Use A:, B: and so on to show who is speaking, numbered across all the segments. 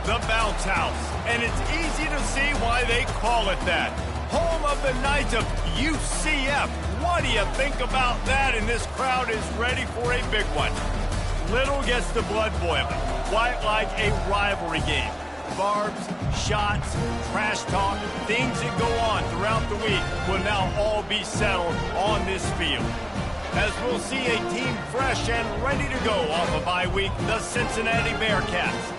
A: The Bounce House, and it's easy to see why they call it that. Home of the Knights of UCF. What do you think about that? And this crowd is ready for a big one. Little gets the blood boiling, quite like a rivalry game. Barbs, shots, trash talk, things that go on throughout the week will now all be settled on this field. As we'll see a team fresh and ready to go off a bye week, the Cincinnati Bearcats,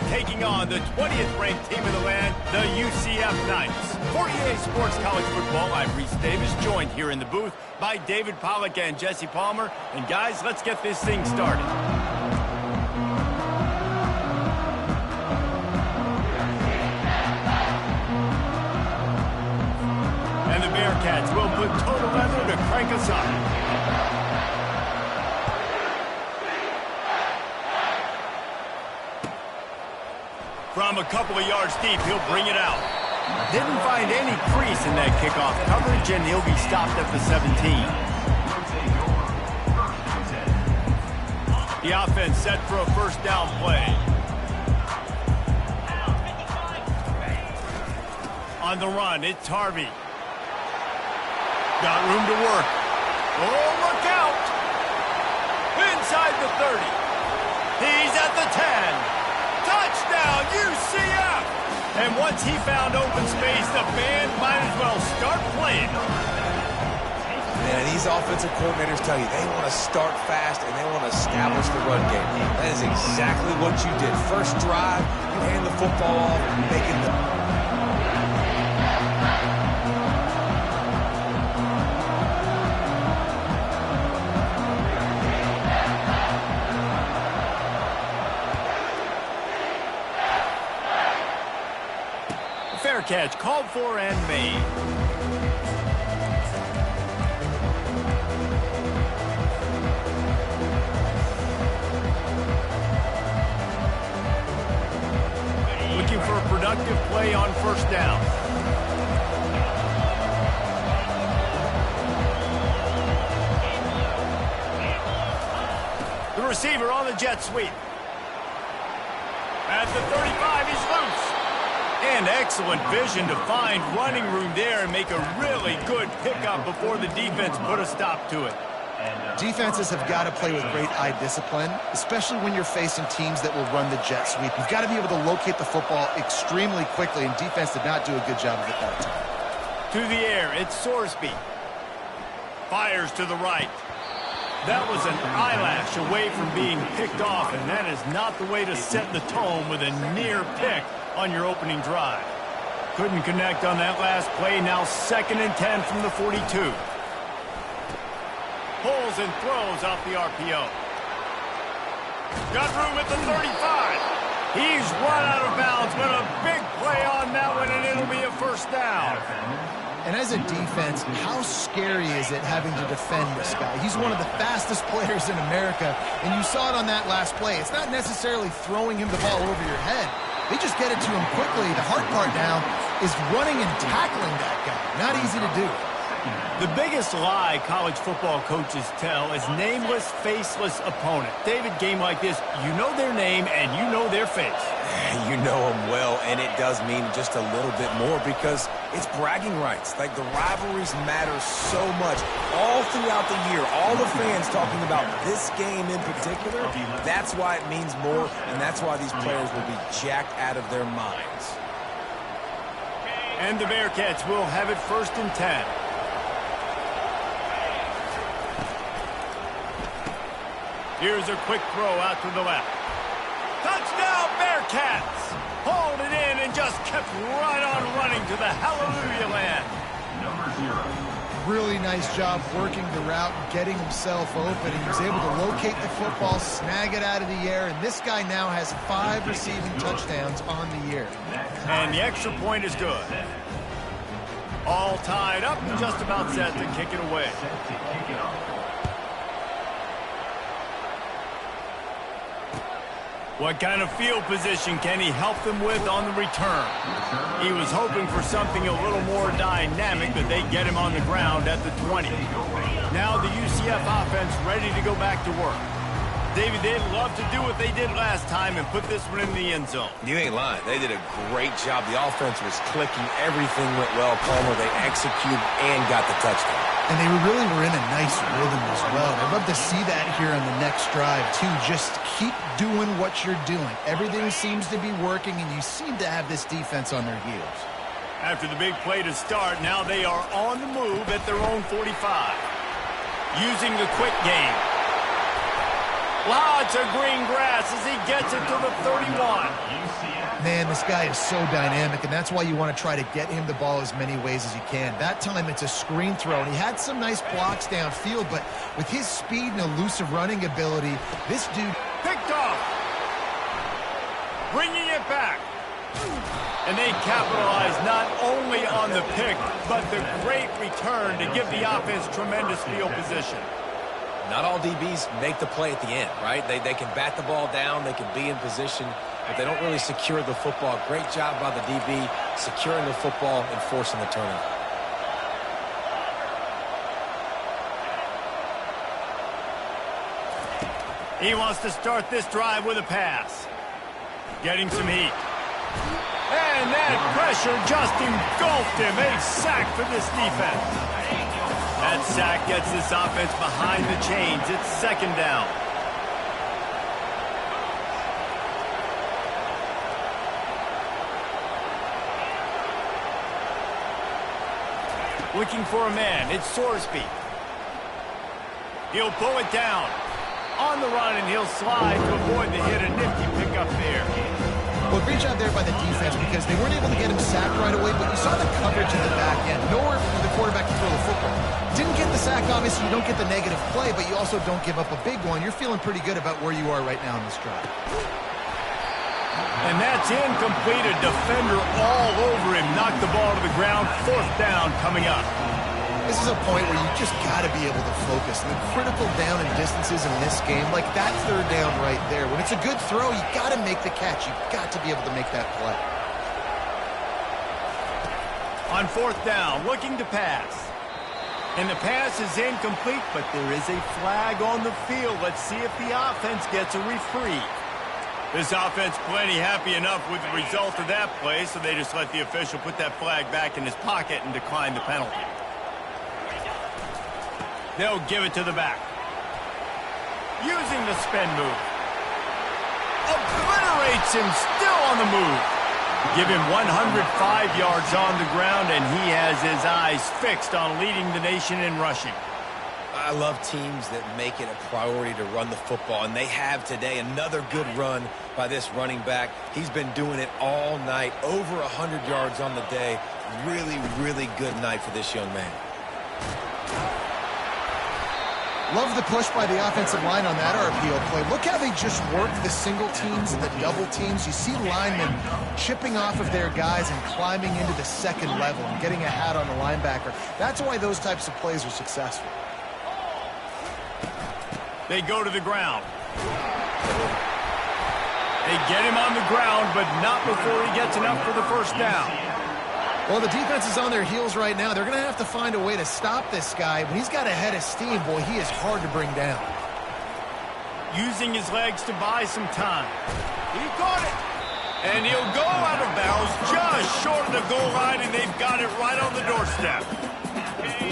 A: taking on the 20th ranked team in the land, the UCF Knights. For EA Sports College Football, I'm Reese Davis, joined here in the booth by David Pollack and Jesse Palmer. And guys, let's get this thing started. And the Bearcats will put total leather to crank us up. From a couple of yards deep, he'll bring it out. Didn't find any crease in that kickoff coverage, and he'll be stopped at the 17. The offense set for a first down play. On the run, it's Harvey. Got room to work. Oh, look out! Inside the 30. He's at the 10. Touchdown, UCF! And once he found open space, the band might as well start playing.
B: Man, these offensive coordinators tell you they want to start fast and they want to establish the run game. That is exactly what you did. First drive, you hand the football off, making the...
A: Fair catch, called for and made. Looking for a productive play on first down. The receiver on the jet sweep. At the 35, he's loose. And excellent vision to find running room there and make a really good pickup before the defense put a stop to it.
C: Defenses have got to play with great eye discipline, especially when you're facing teams that will run the jet sweep. You've got to be able to locate the football extremely quickly, and defense did not do a good job of it that time.
A: To the air, it's Sorsby. Fires to the right. That was an eyelash away from being picked off, and that is not the way to set the tone with a near pick on your opening drive. Couldn't connect on that last play. Now 2nd and 10 from the 42. Pulls and throws off the RPO. Got room at the 35. He's run out of bounds, but a big play on that one, and it'll be a first down.
C: And as a defense, how scary is it having to defend this guy? He's one of the fastest players in America, and you saw it on that last play. It's not necessarily throwing him the ball over your head. They just get it to him quickly. The hard part now is running and tackling that guy. Not easy to do.
A: The biggest lie college football coaches tell is nameless, faceless opponent. David, game like this, you know their name and you know their face.
B: You know them well, and it does mean just a little bit more because it's bragging rights. Like, the rivalries matter so much all throughout the year. All the fans talking about this game in particular, that's why it means more, and that's why these players will be jacked out of their minds.
A: And the Bearcats will have it 1st and 10. Here's a quick throw out to the left. Touchdown, Bearcats! Hauled it in and just kept right on running to the hallelujah land.
C: Really nice job working the route and getting himself open. He was able to locate the football, snag it out of the air, and this guy now has 5 receiving touchdowns on the year.
A: And the extra point is good. All tied up and just about set to kick it away. What kind of field position can he help them with on the return? He was hoping for something a little more dynamic, but they get him on the ground at the 20. Now the UCF offense ready to go back to work. David, they'd love to do what they did last time and put this one in the end zone.
B: You ain't lying. They did a great job. The offense was clicking. Everything went well. Palmer, they executed and got the touchdown.
C: And they really were in a nice rhythm as well. I'd love to see that here on the next drive, too. Just keep doing what you're doing. Everything seems to be working, and you seem to have this defense on their heels.
A: After the big play to start, now they are on the move at their own 45. Using the quick game. Lots of green grass as he gets it to the 31.
C: Man, this guy is so dynamic, and that's why you want to try to get him the ball as many ways as you can. That time it's a screen throw, and he had some nice blocks downfield, but with his speed and elusive running ability, this dude...
A: Picked off. Bringing it back. And they capitalize not only on the pick, but the great return to give the offense tremendous field position.
B: Not all DBs make the play at the end, right? They can bat the ball down, they can be in position, but they don't really secure the football. Great job by the DB securing the football and forcing the turnover.
A: He wants to start this drive with a pass. Getting some heat. And that pressure just engulfed him. A sack for this defense. That sack gets this offense behind the chains. It's second down. Looking for a man. It's Sorsby. He'll pull it down. On the run, and he'll slide to avoid the hit. A nifty pickup there.
C: Well, great job there by the defense because they weren't able to get him sacked right away, but you saw the coverage in the back end. Nowhere for the quarterback to throw the football. Didn't get the sack, obviously. You don't get the negative play, but you also don't give up a big one. You're feeling pretty good about where you are right now in this drive.
A: And that's incomplete. A defender all over him. Knocked the ball to the ground. Fourth down coming up.
C: This is a point where you just got to be able to focus. The critical down and distances in this game, like that third down right there. When it's a good throw, you got to make the catch. You got to be able to make that play.
A: On fourth down, looking to pass. And the pass is incomplete, but there is a flag on the field. Let's see if the offense gets a reprieve. This offense plenty happy enough with the result of that play, so they just let the official put that flag back in his pocket and decline the penalty. They'll give it to the back. Using the spin move. Obliterates him, still on the move. Give him 105 yards on the ground, and he has his eyes fixed on leading the nation in rushing.
B: I love teams that make it a priority to run the football, and they have today. Another good run by this running back. He's been doing it all night, over 100 yards on the day. Really, really good night for this young man.
C: Love the push by the offensive line on that RPO play. Look how they just work the single teams and the double teams. You see linemen chipping off of their guys and climbing into the second level and getting a hat on the linebacker. That's why those types of plays are successful.
A: They go to the ground. They get him on the ground, but not before he gets enough for the first down.
C: Well, the defense is on their heels right now. They're going to have to find a way to stop this guy. When he's got a head of steam, boy, he is hard to bring down.
A: Using his legs to buy some time. He caught it. And he'll go out of bounds just short of the goal line, and they've got it right on the doorstep.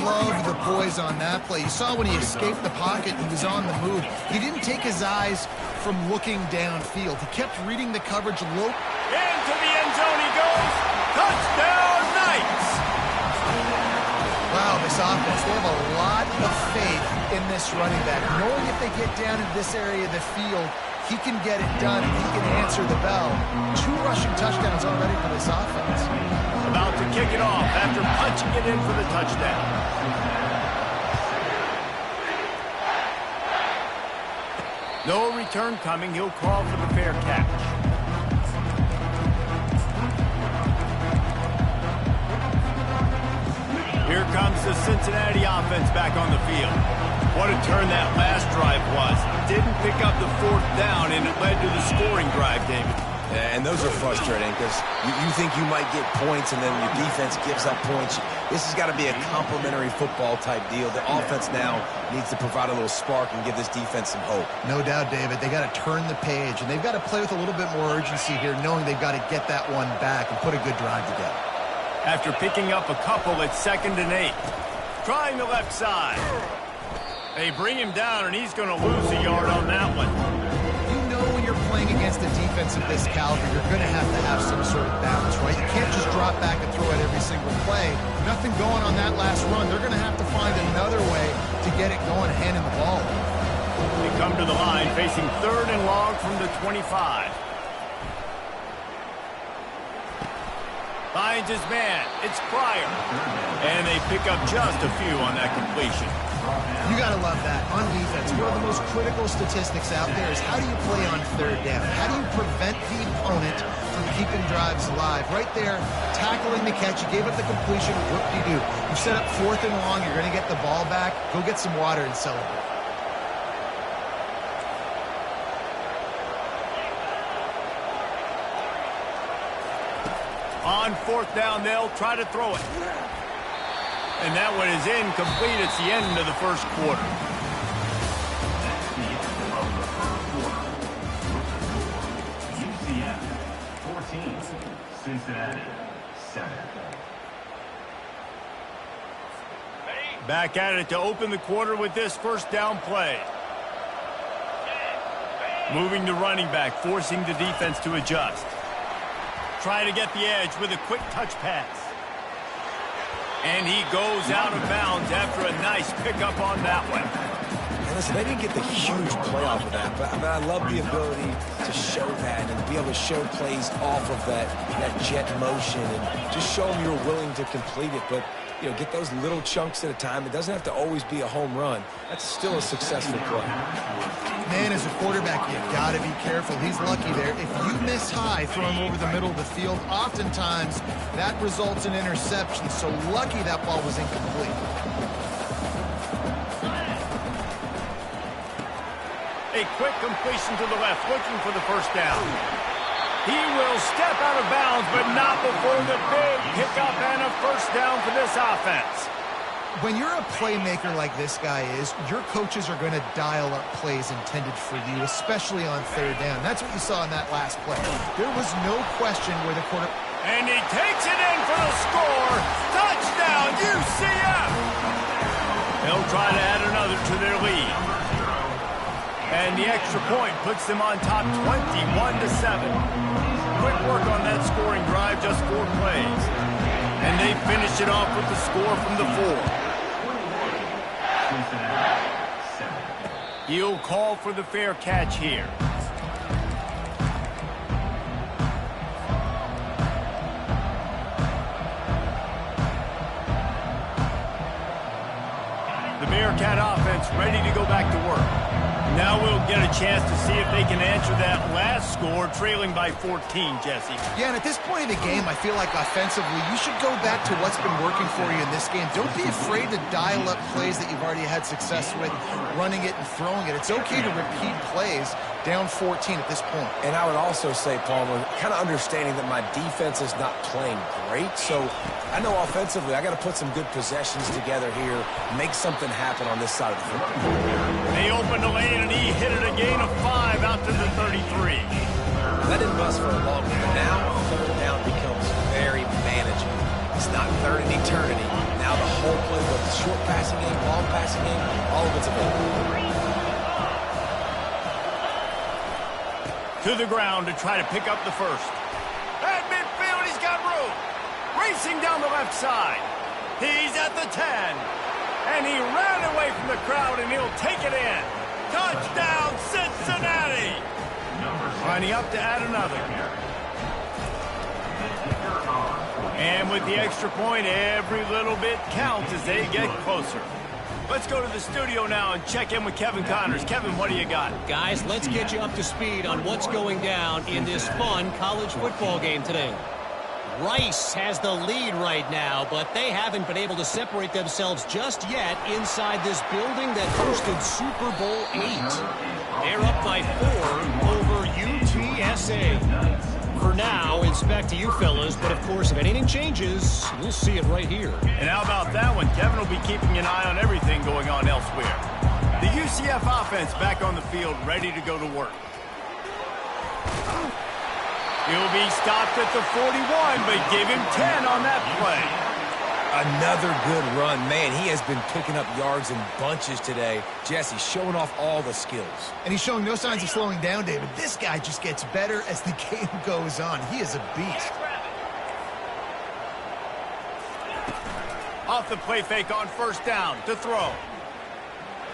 C: Love the poise on that play. You saw when he escaped the pocket, he was on the move. He didn't take his eyes from looking downfield. He kept reading the coverage low.
A: Into the end zone he goes. Touchdown, Knights!
C: Wow, this offense, they have a lot of faith in this running back. Knowing if they get down in this area of the field, he can get it done, and he can answer the bell. 2 rushing touchdowns already for this offense.
A: About to kick it off after punching it in for the touchdown. No return coming. He'll call for the fair catch. Here comes the Cincinnati offense back on the field. What a turn that last drive was. Didn't pick up the fourth down, and it led to the scoring drive, David.
B: And those are frustrating because you think you might get points and then your defense gives up points. This has got to be a complementary football type deal. The offense now needs to provide a little spark and give this defense some hope.
C: No doubt, David. They got to turn the page, and they've got to play with a little bit more urgency here, knowing they've got to get that one back and put a good drive together.
A: After picking up a couple, it's 2nd and 8. Trying the left side. They bring him down, and he's going to lose a yard on that one.
C: When you're playing against a defense of this caliber, you're going to have some sort of balance, right? You can't just drop back and throw it every single play. Nothing going on that last run. They're going to have to find another way to get it going, handing the ball.
A: They come to the line facing 3rd and long from the 25. Finds his man. It's Pryor. And they pick up just a few on that completion.
C: You got to love that. On defense, one of the most critical statistics out there is how do you play on 3rd down? How do you prevent the opponent from keeping drives alive? Right there, tackling the catch. You gave up the completion. Whoop-de-doo. You set up 4th and long. You're going to get the ball back. Go get some water and celebrate.
A: On 4th down, they'll try to throw it. And that one is incomplete. It's the end of the first quarter.
D: UCF 14, Cincinnati 7.
A: Back at it to open the quarter with this first down play. Moving the running back, forcing the defense to adjust. Try to get the edge with a quick touch pass. And he goes out of bounds after a nice pickup on that one.
B: And listen, they didn't get the huge play off of that, but I love the ability to show that and be able to show plays off of that jet motion and just show them you're willing to complete it. But, you know, get those little chunks at a time. It doesn't have to always be a home run. That's still a successful play.
C: Man, as a quarterback, you got to be careful. He's lucky there. If you miss high throwing over the middle of the field, oftentimes that results in interception. So lucky that ball was incomplete.
A: A quick completion to the left, looking for the first down. He will step out of bounds, but not before the big pickup and a first down for this offense.
C: When you're a playmaker like this guy is, your coaches are going to dial up plays intended for you, especially on 3rd down. That's what you saw in that last play. There was no question where the quarter...
A: And he takes it in for the score. Touchdown, UCF! They'll try to add another to their lead. And the extra point puts them on top 21-7. Quick work on that scoring drive, just 4 plays. And they finish it off with the score from the 4. He'll call for the fair catch here. The Bearcat offense ready to go back to work. Now we'll get a chance to see if they can answer that last score, trailing by 14, Jesse.
C: Yeah, and at this point in the game, I feel like offensively, you should go back to what's been working for you in this game. Don't be afraid to dial up plays that you've already had success with, running it and throwing it. It's okay to repeat plays down 14 at this point. And
B: I would also say, Palmer, kind of understanding that my defense is not playing great, so I know offensively I got to put some good possessions together here, make something happen on this side of the football.
A: They opened the lane and he hit it a gain of 5 out to the 33.
B: That didn't bust for a long time. Now 3rd down becomes very manageable. It's not 3rd in eternity. Now the whole playbook, the short passing game, long passing game, all of it's available.
A: To the ground to try to pick up the first. At midfield, he's got room. Racing down the left side. He's at the 10. And he ran away from the crowd, and he'll take it in. Touchdown, Cincinnati! Lining up to add another. And with the extra point, every little bit counts as they get closer. Let's go to the studio now and check in with Kevin Connors. Kevin, what do you got?
E: Guys, let's get you up to speed on what's going down in this fun college football game today. Rice has the lead right now, but they haven't been able to separate themselves just yet inside this building that hosted Super Bowl 8. They're up by 4 over UTSA. for now. It's back to you fellas, but of course, if anything changes, you'll see it right here.
A: And how about that one? Kevin will be keeping an eye on everything going on elsewhere. The UCF offense back on the field, ready to go to work. He'll be stopped at the 41, but give him 10 on that play.
B: Another good run. Man, he has been picking up yards in bunches today. Jesse showing off all the skills.
C: And he's showing no signs of slowing down, David. This guy just gets better as the game goes on. He is a beast.
A: Off the play fake on first down to throw.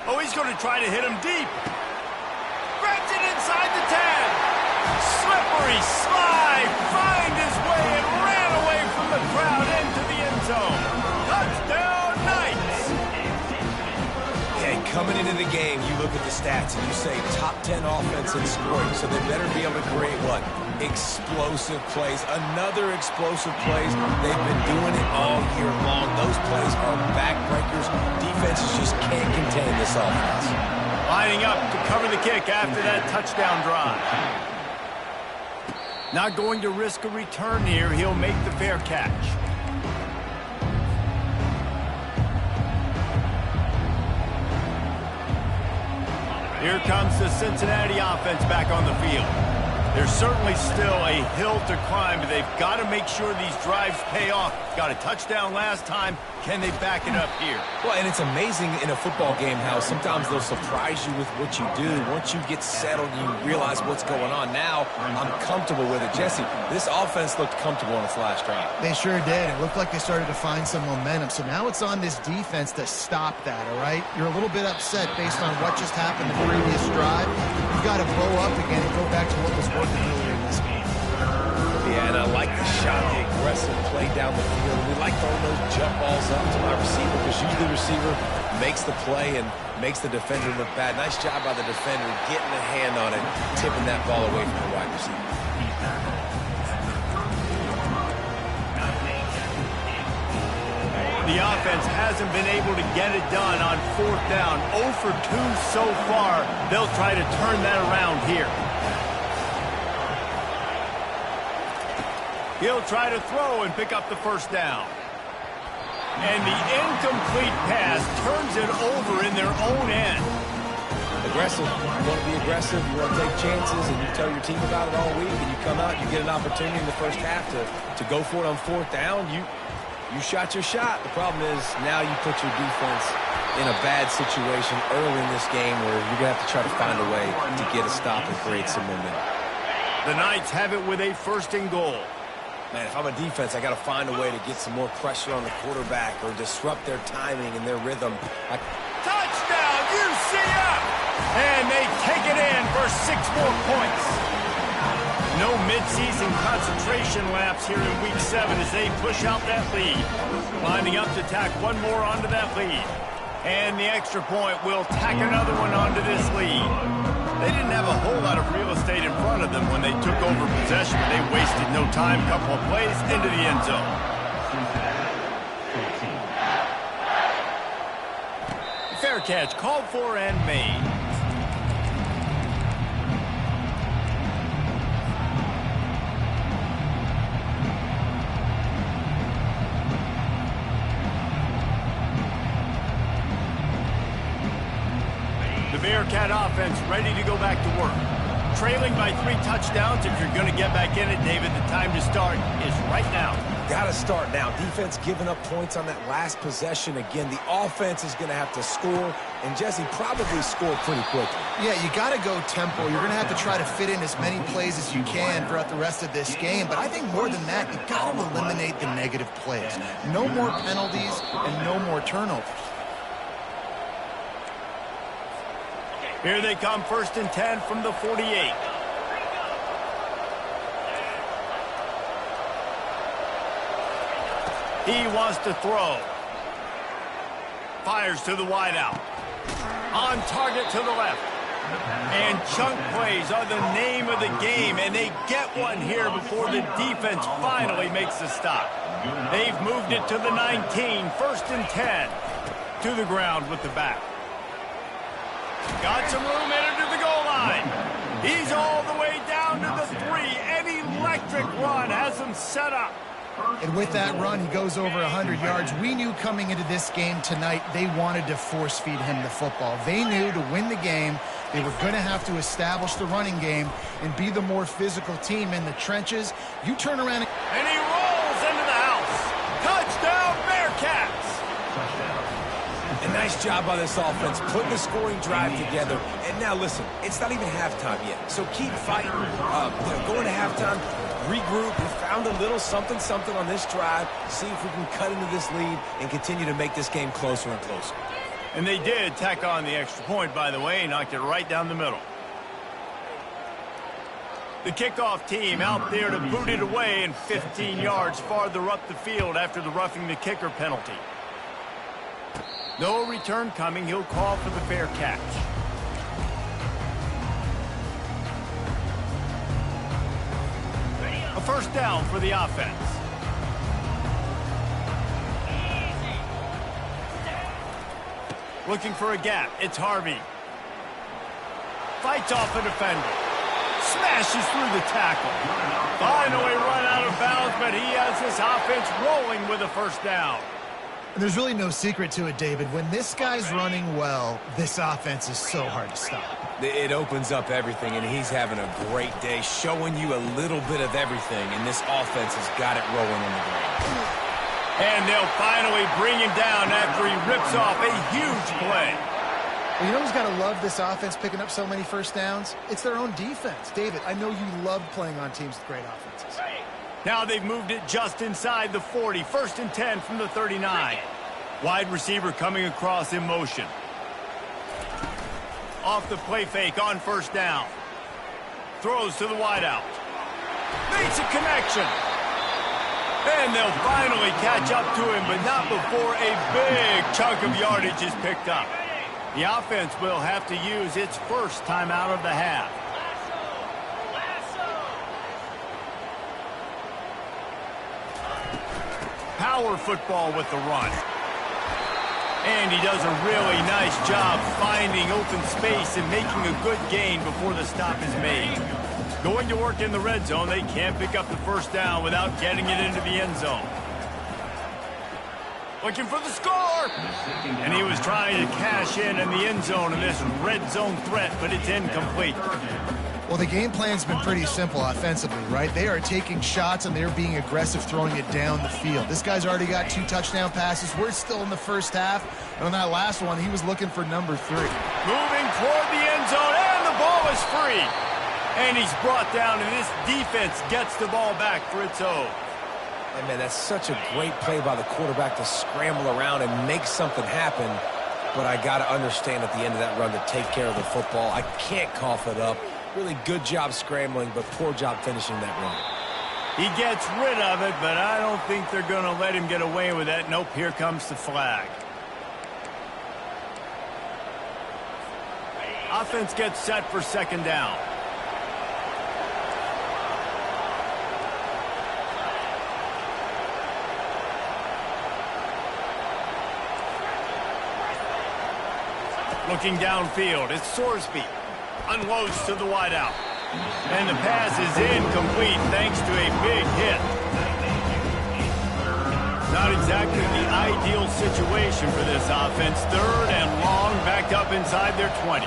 A: Oh, he's going to try to hit him deep. Grabs it inside the 10. Slippery slide. Find his way and ran away from the crowd into the end zone. Touchdown, Knights.
B: Yeah, coming into the game, you look at the stats and you say top 10 offense in scoring, so they better be able to create what? Explosive plays. Another explosive plays. They've been doing it all year long. Those plays are backbreakers. Defenses just can't contain this offense.
A: Lining up to cover the kick after that touchdown drive. Not going to risk a return here. He'll make the fair catch. Here comes the Cincinnati offense back on the field. There's certainly still a hill to climb, but they've got to make sure these drives pay off. Got a touchdown last time. Can they back it up here?
B: Well, and it's amazing in a football game how sometimes they'll surprise you with what you do. Once you get settled, you realize what's going on. Now, I'm comfortable with it. Jesse, this offense looked comfortable on its last drive.
C: They sure did. It looked like they started to find some momentum. So now it's on this defense to stop that, all right? You're a little bit upset based on what just happened the previous drive. You've got to blow up again and go back to what was working earlier in this game.
B: Yeah, and I like the shot, the aggressive play down the field. We like throwing those jump balls up to my receiver because usually the receiver makes the play and makes the defender look bad. Nice job by the defender getting a hand on it, tipping that ball away from the wide receiver.
A: The offense hasn't been able to get it done on fourth down. 0 for 2 so far. They'll try to turn that around here. He'll try to throw and pick up the first down. And the incomplete pass turns it over in their own end.
B: Aggressive. You want to be aggressive. You want to take chances, and you tell your team about it all week, and you come out, you get an opportunity in the first half to go for it on fourth down. You shot your shot. The problem is now you put your defense in a bad situation early in this game where you're going to have to try to find a way to get a stop and create some momentum.
A: The Knights have it with a first and goal.
B: Man, if I'm a defense, I got to find a way to get some more pressure on the quarterback or disrupt their timing and their rhythm.
A: Touchdown, UCF! And they take it in for 6 more points. No midseason concentration laps here in Week 7 as they push out that lead. Lining up to tack one more onto that lead. And the extra point will tack another one onto this lead. They didn't have a whole lot of real estate in front of them when they took over possession, but they wasted no time. Couple of plays into the end zone. Fair catch called for and made. Bearcat offense ready to go back to work. Trailing by 3 touchdowns. If you're going to get back in it, David, the time to start is right now.
B: Got to start now. Defense giving up points on that last possession. Again, the offense is going to have to score, and Jesse probably score pretty quickly.
C: Yeah, you got to go tempo. You're going to have to try to fit in as many plays as you can throughout the rest of this game. But I think more than that, you got to eliminate the negative plays. No more penalties and no more turnovers.
A: Here they come, 1st and 10 from the 48. He wants to throw. Fires to the wideout. On target to the left. And chunk plays are the name of the game, and they get one here before the defense finally makes a stop. They've moved it to the 19, 1st and 10. To the ground with the back. Got some room, headed to the goal line. He's all the way down to the 3, and he electric run has them set up.
C: And with that run, he goes over 100 yards. We knew coming into this game tonight, they wanted to force feed him the football. They knew to win the game, they were going to have to establish the running game and be the more physical team in the trenches. You turn around
A: and he rolls into the house. Touchdown, Bearcats!
B: A nice job by this offense, putting the scoring drive together. And now listen, it's not even halftime yet, so keep fighting. Going to halftime, regroup. We found a little something on this drive. See if we can cut into this lead and continue to make this game closer and closer.
A: And they did tack on the extra point, by the way, knocked it right down the middle. The kickoff team out there to boot it away and 15 yards farther up the field after the roughing the kicker penalty. No return coming. He'll call for the fair catch. A first down for the offense. Looking for a gap. It's Harvey. Fights off a defender. Smashes through the tackle. Finally run out of bounds, but he has this offense rolling with a first down.
C: And there's really no secret to it, David. When this guy's running well, this offense is so hard to stop.
B: It opens up everything, and he's having a great day, showing you a little bit of everything, and this offense has got it rolling on the ground.
A: And they'll finally bring him down after he rips off a huge play.
C: Well, you know who's got to love this offense picking up so many first downs? It's their own defense. David, I know you love playing on teams with great offenses.
A: Now they've moved it just inside the 40. First and 10 from the 39. Wide receiver coming across in motion. Off the play fake on first down. Throws to the wideout. Makes a connection. And they'll finally catch up to him, but not before a big chunk of yardage is picked up. The offense will have to use its first timeout of the half. Power football with the run. And he does a really nice job finding open space and making a good gain before the stop is made. Going to work in the red zone, they can't pick up the first down without getting it into the end zone. Looking for the score! And he was trying to cash in the end zone in this red zone threat, but it's incomplete.
C: Well, the game plan's been pretty simple offensively, right? They are taking shots and they're being aggressive throwing it down the field. This guy's already got 2 touchdown passes. We're still in the first half. And on that last one, he was looking for number 3.
A: Moving toward the end zone, and the ball is free. And he's brought down, and this defense gets the ball back for its own.
B: And man, that's such a great play by the quarterback to scramble around and make something happen. But I got to understand at the end of that run to take care of the football. I can't cough it up. Really good job scrambling, but poor job finishing that run.
A: He gets rid of it, but I don't think they're going to let him get away with that. Nope, here comes the flag. Offense gets set for second down. Looking downfield, it's Sorsby. Unloads to the wideout. And the pass is incomplete thanks to a big hit. Not exactly the ideal situation for this offense. Third and long, backed up inside their 20.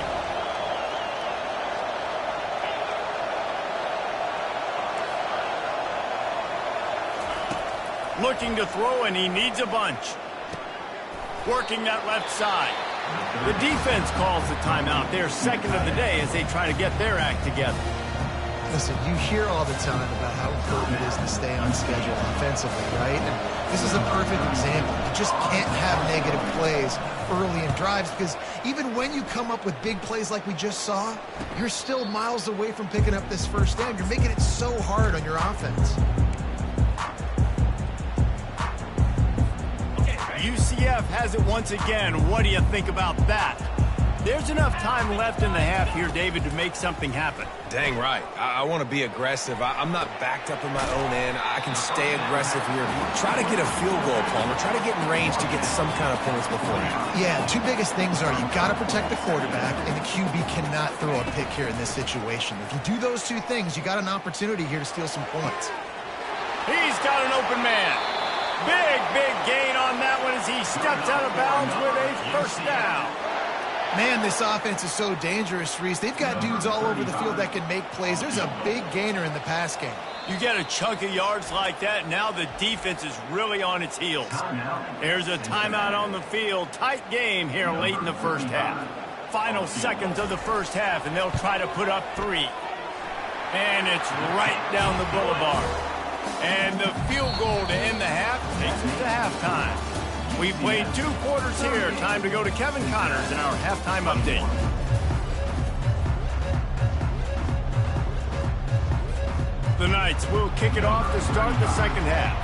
A: Looking to throw, and he needs a bunch. Working that left side. The defense calls the timeout. They're second of the day as they try to get their act together.
C: Listen, you hear all the time about how important it is to stay on schedule offensively, right? And this is a perfect example. You just can't have negative plays early in drives because even when you come up with big plays like we just saw, you're still miles away from picking up this first down. You're making it so hard on your offense.
A: UCF has it once again. What do you think about that? There's enough time left in the half here, David, to make something happen.
B: Dang right. I want to be aggressive. I'm not backed up in my own end. I can stay aggressive here. Try to get a field goal, Palmer. Try to get in range to get some kind of points beforehand.
C: Yeah, two biggest things are you got to protect the quarterback, and the QB cannot throw a pick here in this situation. If you do those two things, you got an opportunity here to steal some points.
A: He's got an open man. Big gain on that one as he steps out of bounds with a first down.
C: Man, this offense is so dangerous, Reese. They've got dudes all over the field that can make plays. There's a big gainer in the pass game.
A: You get a chunk of yards like that, now the defense is really on its heels. There's a timeout on the field. Tight game here late in the first half. Final seconds of the first half, and they'll try to put up 3. And it's right down the boulevard. And the field goal to end the half takes us to halftime. We've played 2 quarters here. Time to go to Kevin Connors in our halftime update. The Knights will kick it off to start the second half.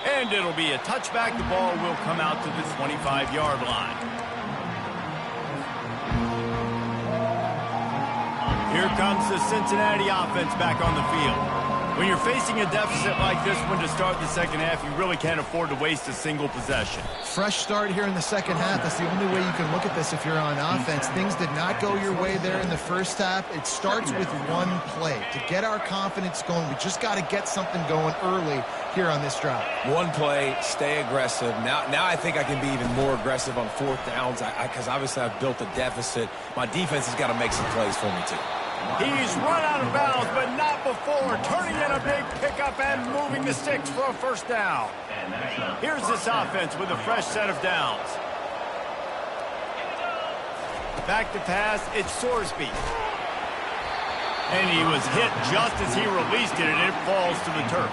A: And it'll be a touchback. The ball will come out to the 25-yard line. Here comes the Cincinnati offense back on the field. When you're facing a deficit like this one to start the second half, you really can't afford to waste a single possession.
C: Fresh start here in the second half. That's the only way you can look at this if you're on offense. Things did not go your way there in the first half. It starts with one play. To get our confidence going, we just got to get something going early here on this drive.
B: One play, stay aggressive. Now I think I can be even more aggressive on 4th downs because obviously I've built a deficit. My defense has got to make some plays for me too.
A: He's run out of bounds, but not before. Turning in a big pickup and moving the sticks for a first down. Here's this offense with a fresh set of downs. Back to pass, it's Sorsby. And he was hit just as he released it, and it falls to the turf.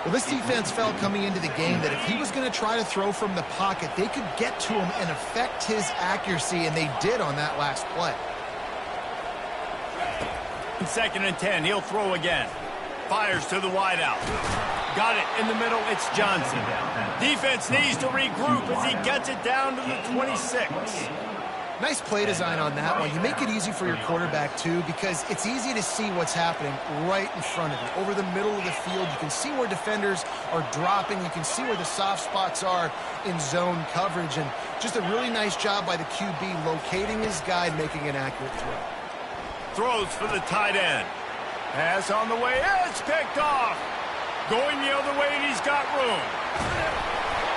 C: Well, this defense felt coming into the game that if he was going to try to throw from the pocket, they could get to him and affect his accuracy, and they did on that last play.
A: 2nd and 10, he'll throw again. Fires to the wideout. Got it in the middle, it's Johnson. Defense needs to regroup as he gets it down to the 26.
C: Nice play design on that one. You make it easy for your quarterback, too, because it's easy to see what's happening right in front of you. Over the middle of the field, you can see where defenders are dropping. You can see where the soft spots are in zone coverage. And just a really nice job by the QB locating his guy and making an accurate throw.
A: Throws for the tight end. Pass on the way. It's picked off. Going the other way, and he's got room.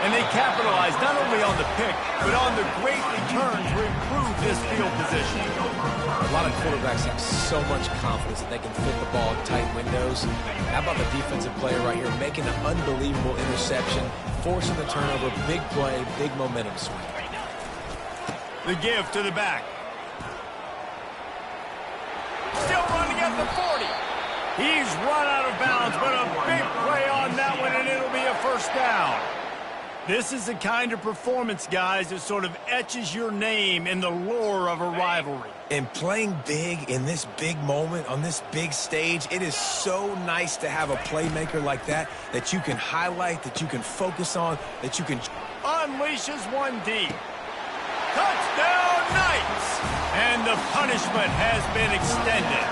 A: And they capitalize not only on the pick, but on the great return to improve this field position.
B: A lot of quarterbacks have so much confidence that they can fit the ball in tight windows. How about the defensive player right here making an unbelievable interception, forcing the turnover, big play, big momentum swing.
A: The give to the back. Still running at the 40. He's run out of bounds, but a big play on that one, and it'll be a first down. This is the kind of performance, guys, that sort of etches your name in the lore of a rivalry.
B: And playing big in this big moment, on this big stage, it is so nice to have a playmaker like that you can highlight, that you can focus on, that you can...
A: Unleashes one deep. Touchdown, Knights! And the punishment has been extended.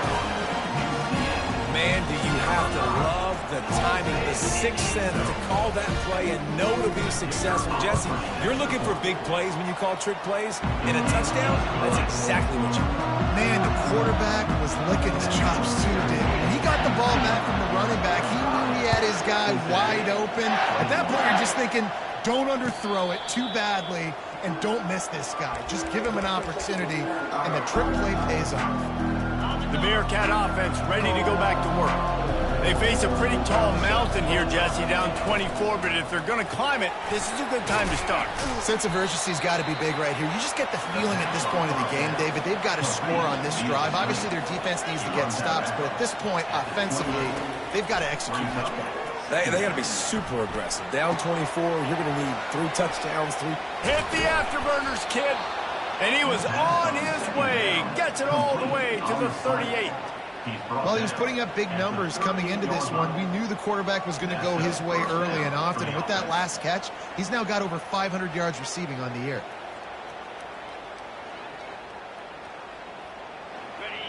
B: Man, do you have to love the timing, the sixth sense to call that play and know to be successful. Jesse, you're looking for big plays when you call trick plays. In a touchdown, that's exactly what you want.
C: Man, the quarterback was licking his chops too, dude. When he got the ball back from the running back, he knew he had his guy wide open. At that point, you're just thinking, don't underthrow it too badly, and don't miss this guy. Just give him an opportunity, and the trick play pays off.
A: The Bearcat offense ready to go back to work. They face a pretty tall mountain here, Jesse, down 24, but if they're going to climb it, this is a good time to start.
C: Sense of urgency's got to be big right here. You just get the feeling at this point of the game, David, they've got to score on this drive. Obviously, their defense needs to get stops, but at this point, offensively, they've got to execute much better.
B: They got to be super aggressive. Down 24, you're going to need 3 touchdowns, 3.
A: Hit the afterburners, kid. And he was on his way. Gets it all the way to the 38.
C: Well, he was putting up big numbers coming into this one. We knew the quarterback was going to go his way early and often. And with that last catch, he's now got over 500 yards receiving on the year.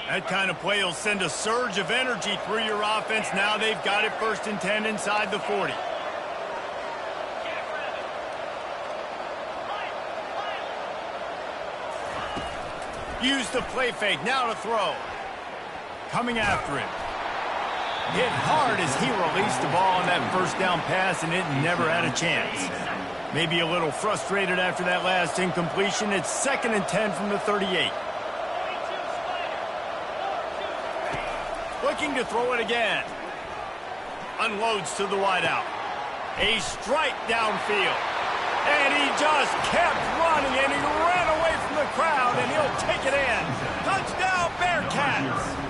A: That kind of play will send a surge of energy through your offense. Now they've got it 1st and 10 inside the 40. Use the play fake. Now to throw. Coming after him. Hit hard as he released the ball on that 1st down pass, and it never had a chance. Maybe a little frustrated after that last incompletion. It's 2nd and 10 from the 38. Looking to throw it again. Unloads to the wideout. A strike downfield. And he just kept running, and he ran away from the crowd, and he'll take it in. Touchdown, Bearcats!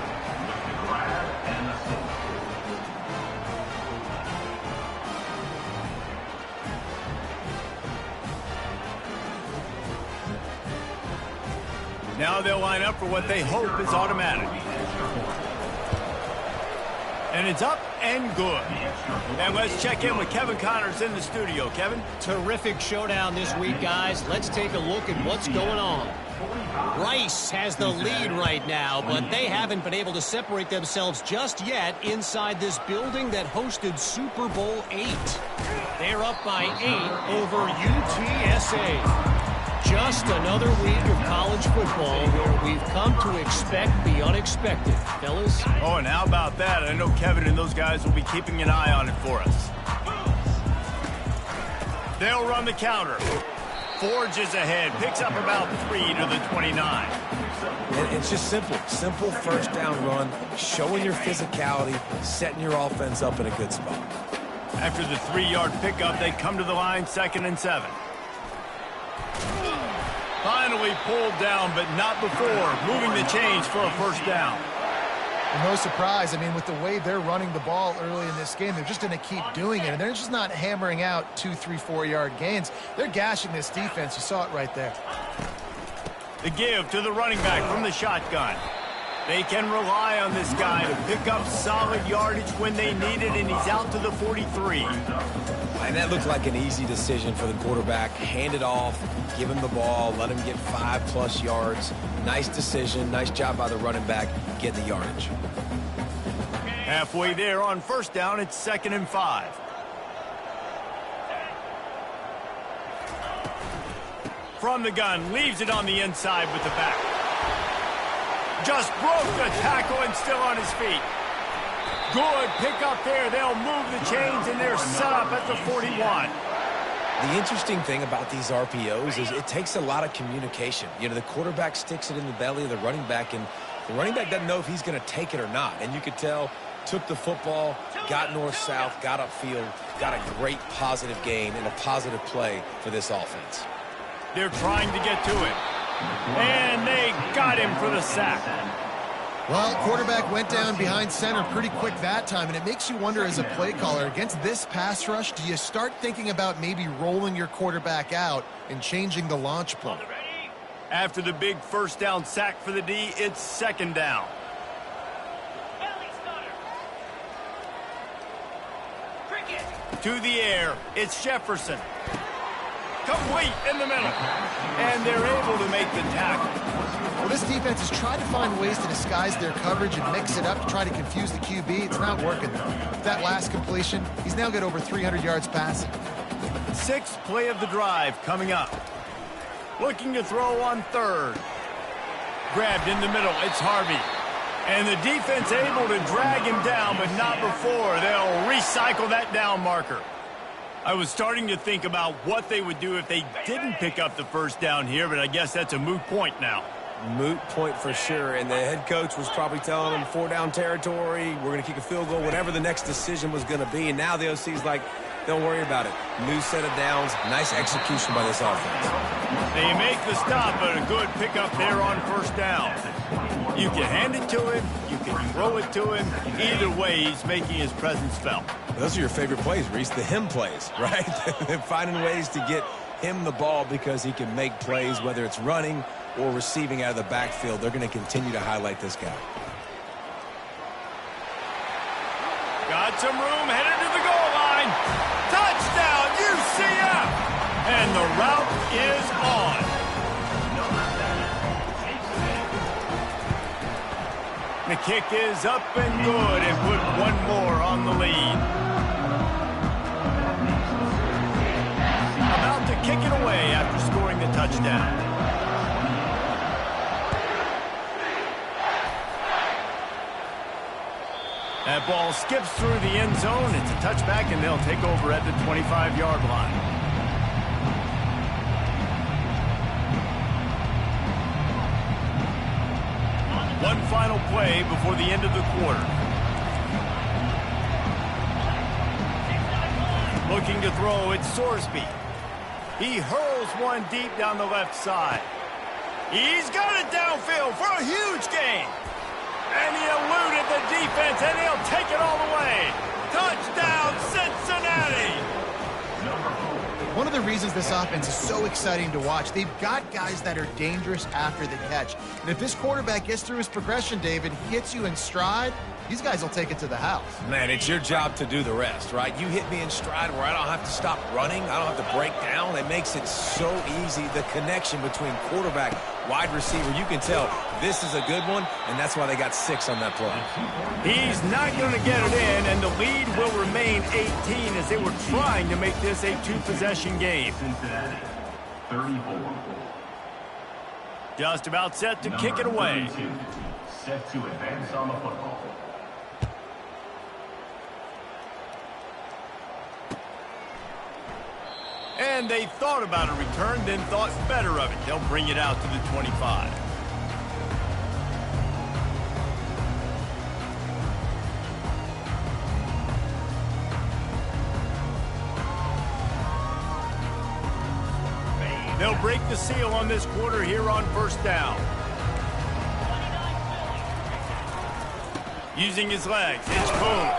A: Now they'll line up for what they hope is automatic. And it's up and good. And let's check in with Kevin Connors in the studio. Kevin?
E: Terrific showdown this week, guys. Let's take a look at what's going on. Rice has the lead right now, but they haven't been able to separate themselves just yet inside this building that hosted Super Bowl VIII. They're up by 8 over UTSA. Just another week of college football where we've come to expect the unexpected, fellas.
A: Oh, and how about that? I know Kevin and those guys will be keeping an eye on it for us. They'll run the counter. Forges ahead, picks up about 3 to the 29.
B: And it's just simple 1st down run, showing your physicality, setting your offense up in a good spot.
A: After the 3-yard pickup, they come to the line 2nd and 7. Finally pulled down, but not before moving the chains for a 1st down.
C: And no surprise, I mean, with the way they're running the ball early in this game, they're just going to keep doing it. And they're just not hammering out 2, 3, 4-yard gains. They're gashing this defense. You saw it right there.
A: The give to the running back from the shotgun. They can rely on this guy to pick up solid yardage when they need it, and he's out to the 43.
B: And that looked like an easy decision for the quarterback. Hand it off, give him the ball, let him get 5+ yards. Nice decision, nice job by the running back, getting the yardage.
A: Halfway there on 1st down, it's 2nd and 5. From the gun, leaves it on the inside with the back. Just broke the tackle and still on his feet. Good pick up there. They'll move the chains, and they're set up at the 41.
B: The interesting thing about these RPOs is it takes a lot of communication. You know, the quarterback sticks it in the belly of the running back, and the running back doesn't know if he's going to take it or not. And you could tell, took the football, got north-south, got upfield, got a great positive gain and a positive play for this offense.
A: They're trying to get to it. And they got him for the sack.
C: Well, quarterback went down behind center pretty quick that time, and it makes you wonder as a play caller, against this pass rush, do you start thinking about maybe rolling your quarterback out and changing the launch play?
A: After the big 1st down sack for the D, it's 2nd down. To the air, it's Jefferson. Complete in the middle. And they're able to make the tackle.
C: Well, this defense has tried to find ways to disguise their coverage and mix it up to try to confuse the QB. It's not working, though. With that last completion, he's now got over 300 yards passing.
A: 6th play of the drive coming up. Looking to throw on 3rd. Grabbed in the middle. It's Harvey. And the defense able to drag him down, but not before. They'll recycle that down marker. I was starting to think about what they would do if they didn't pick up the 1st down here, but I guess that's a moot point now.
B: Moot point for sure, and the head coach was probably telling them 4-down territory, we're going to kick a field goal, whatever the next decision was going to be, and now the OC's like, don't worry about it. New set of downs, nice execution by this offense.
A: They make the stop, but a good pickup there on 1st down. You can hand it to him, you can throw it to him. Either way, he's making his presence felt.
B: Those are your favorite plays, Reese, the him plays, right? Finding ways to get him the ball because he can make plays, whether it's running or receiving out of the backfield. They're going to continue to highlight this guy.
A: got some room, headed to the goal line. Touchdown, UCF! And the route is on. The kick is up and good and put one more on the lead. About to kick it away after scoring the touchdown. That ball skips through the end zone. It's a touchback, and they'll take over at the 25-yard line. One final play before the end of the quarter. Looking to throw, it's Sorsby. He hurls one deep down the left side. He's got it downfield for a huge gain. And he eluded the defense, and he'll take it all the way. Touchdown, Cincinnati!
C: One of the reasons this offense is so exciting to watch, they've got guys that are dangerous after the catch. And if this quarterback gets through his progression, David, hits you in stride, these guys will take it to the house.
B: Man, it's your job to do the rest, right? You hit me in stride where I don't have to stop running. I don't have to break down. It makes it so easy. The connection between quarterback, wide receiver, you can tell this is a good one, and that's why they got 6 on that play.
A: He's not going to get it in, and the lead will remain 18 as they were trying to make this a 2-possession game.
D: Cincinnati, 34.
A: Just about set to kick it away.
D: 32, set to advance on the football.
A: And they thought about a return, then thought better of it. They'll bring it out to the 25. They'll break the seal on this quarter here on first down. Using his legs, it's Coon.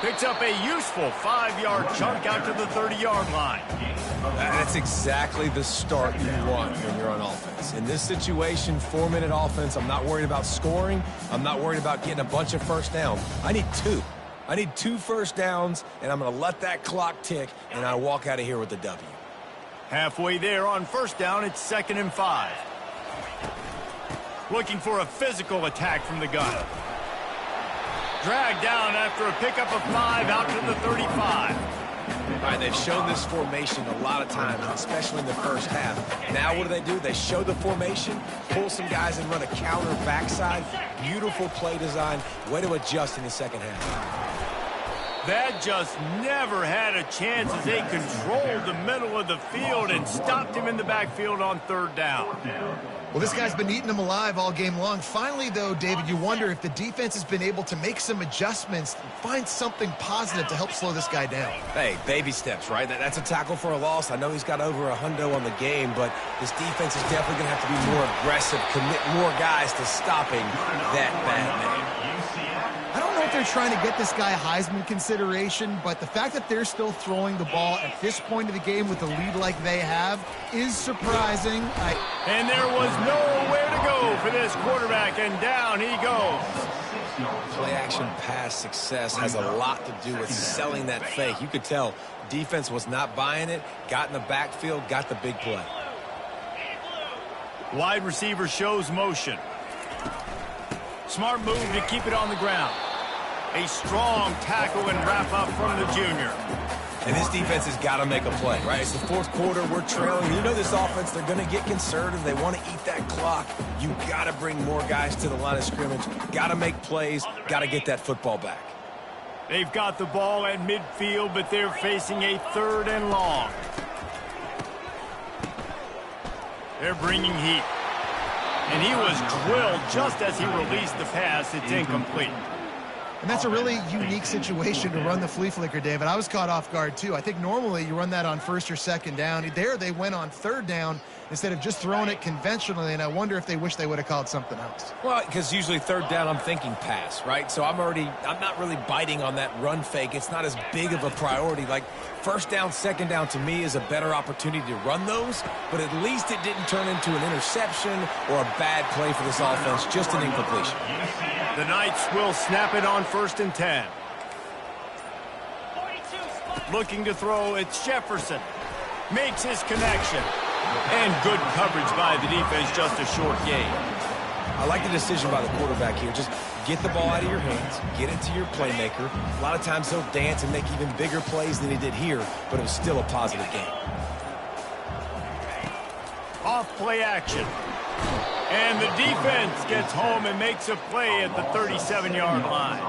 A: Picks up a useful 5-yard chunk out to the 30-yard line.
B: That's exactly the start you want when you're on offense. In this situation, 4-minute offense, I'm not worried about scoring. I'm not worried about getting a bunch of first downs. I need 2. I need 2 first downs, and I'm going to let that clock tick, and I walk out of here with a W.
A: Halfway there on first down, it's 2nd and 5. Looking for a physical attack from the gun. Dragged down after a pickup of 5 out to the 35.
B: All right, they've shown this formation a lot of times, especially in the first half. Now what do? They show the formation, pull some guys and run a counter backside. Beautiful play design. Way to adjust in the second half.
A: That just never had a chance as they controlled the middle of the field and stopped him in the backfield on 3rd down.
C: Well, this guy's been eating them alive all game long. Finally, though, David, you wonder if the defense has been able to make some adjustments, find something positive to help slow this guy down.
B: Hey, baby steps, right? That's a tackle for a loss. I know he's got over a hundo on the game, but this defense is definitely going to have to be more aggressive, commit more guys to stopping that bad man.
C: I don't know if they're trying to get this guy Heisman consideration, but the fact that they're still throwing the ball at this point of the game with a lead like they have is surprising.
A: And there was nowhere to go for this quarterback, and down he goes.
B: Play-action pass success has a lot to do with selling that fake. You could tell defense was not buying it, got in the backfield, got the big play.
A: Wide receiver shows motion. Smart move to keep it on the ground. A strong tackle and wrap up from the junior.
B: And this defense has got to make a play, right? It's the 4th quarter. We're trailing. You know this offense, they're going to get conservative. They want to eat that clock. You got to bring more guys to the line of scrimmage. Got to make plays. Got to get that football back.
A: They've got the ball at midfield, but they're facing a 3rd and long. They're bringing heat. And he was drilled just as he released the pass. It's incomplete.
C: And that's a really unique situation to run the flea flicker, David. I was caught off guard, too. I think normally you run that on 1st or 2nd down. There they went on 3rd down instead of just throwing it conventionally, and I wonder if they wish they would have called something else.
B: Well, because usually 3rd down, I'm thinking pass, right? So I'm not really biting on that run fake. It's not as big of a priority. Like 1st down, 2nd down to me is a better opportunity to run those, but at least it didn't turn into an interception or a bad play for this offense, just an incompletion.
A: The Knights will snap it on 1st and 10. looking to throw. It's Jefferson. Makes his connection. And good coverage by the defense, just a short gain.
B: I like the decision by the quarterback here. Just get the ball out of your hands, get it to your playmaker. A lot of times he'll dance and make even bigger plays than he did here, but it was still a positive game.
A: Off play action. And the defense gets home and makes a play at the 37-yard line.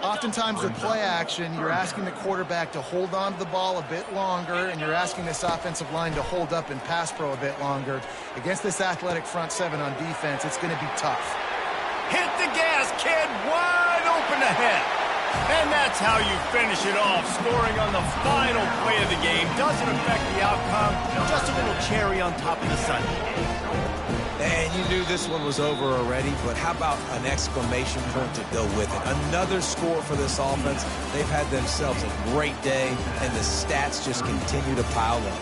C: Oftentimes with play action, you're asking the quarterback to hold on to the ball a bit longer, and you're asking this offensive line to hold up in pass pro a bit longer. Against this athletic front seven on defense, it's going to be tough.
A: Hit the gas, kid. Wide open ahead. And that's how you finish it off. Scoring on the final play of the game doesn't affect the outcome. Just a little cherry on top of the sundae.
B: And you knew this one was over already, but how about an exclamation point to go with it? Another score for this offense. They've had themselves a great day, and the stats just continue to pile up.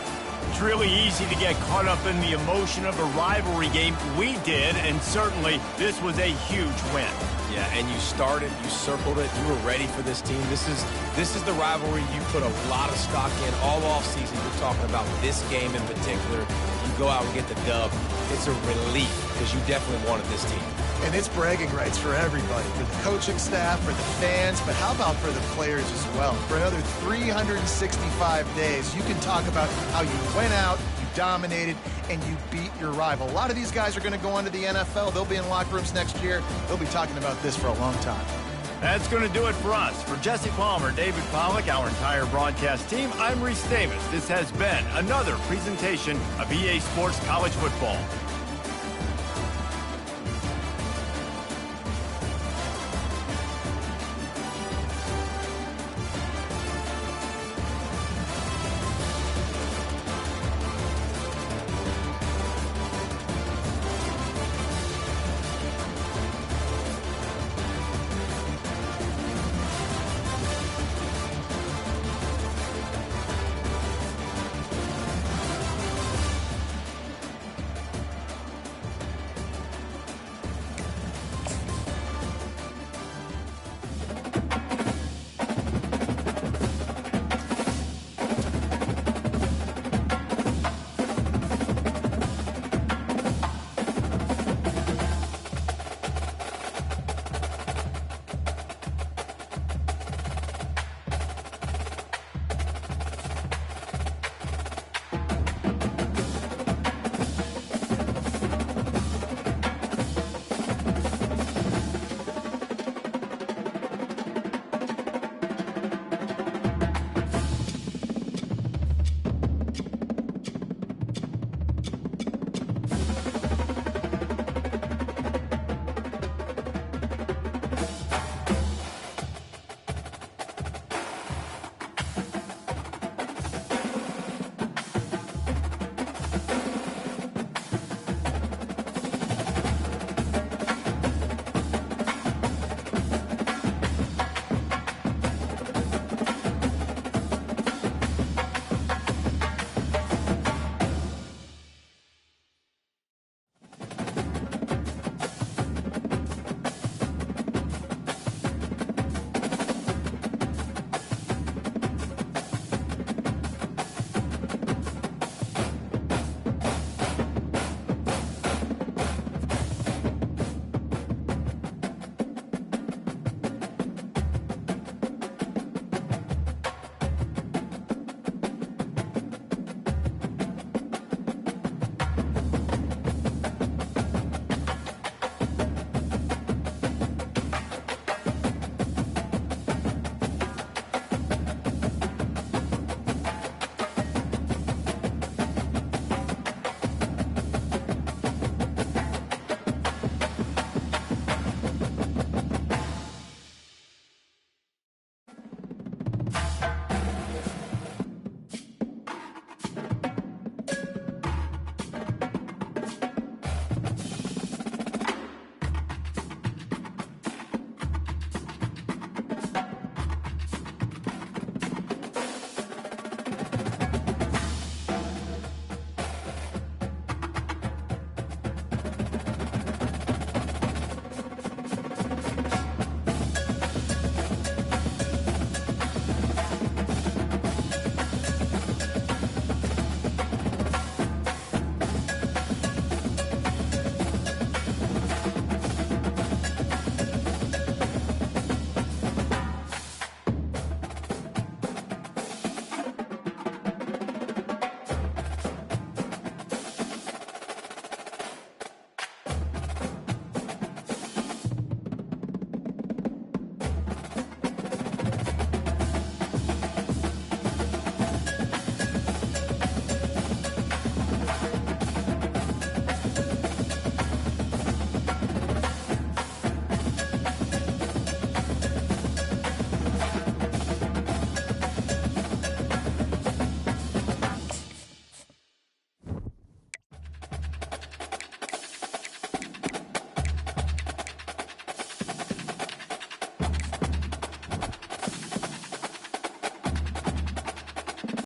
A: It's really easy to get caught up in the emotion of a rivalry game. We did, and certainly this was a huge win.
B: Yeah, and you started, you circled it, you were ready for this team. This is the rivalry you put a lot of stock in all offseason. You're talking about this game in particular. You go out and get the dub. It's a relief because you definitely wanted this team.
C: And it's bragging rights for everybody, for the coaching staff, for the fans, but how about for the players as well? For another 365 days, you can talk about how you went out, you dominated, and you beat your rival. A lot of these guys are going to go on to the NFL. They'll be in locker rooms next year. They'll be talking about this for a long time.
A: That's going to do it for us. For Jesse Palmer, David Pollack, our entire broadcast team, I'm Reese Davis. This has been another presentation of EA Sports College Football.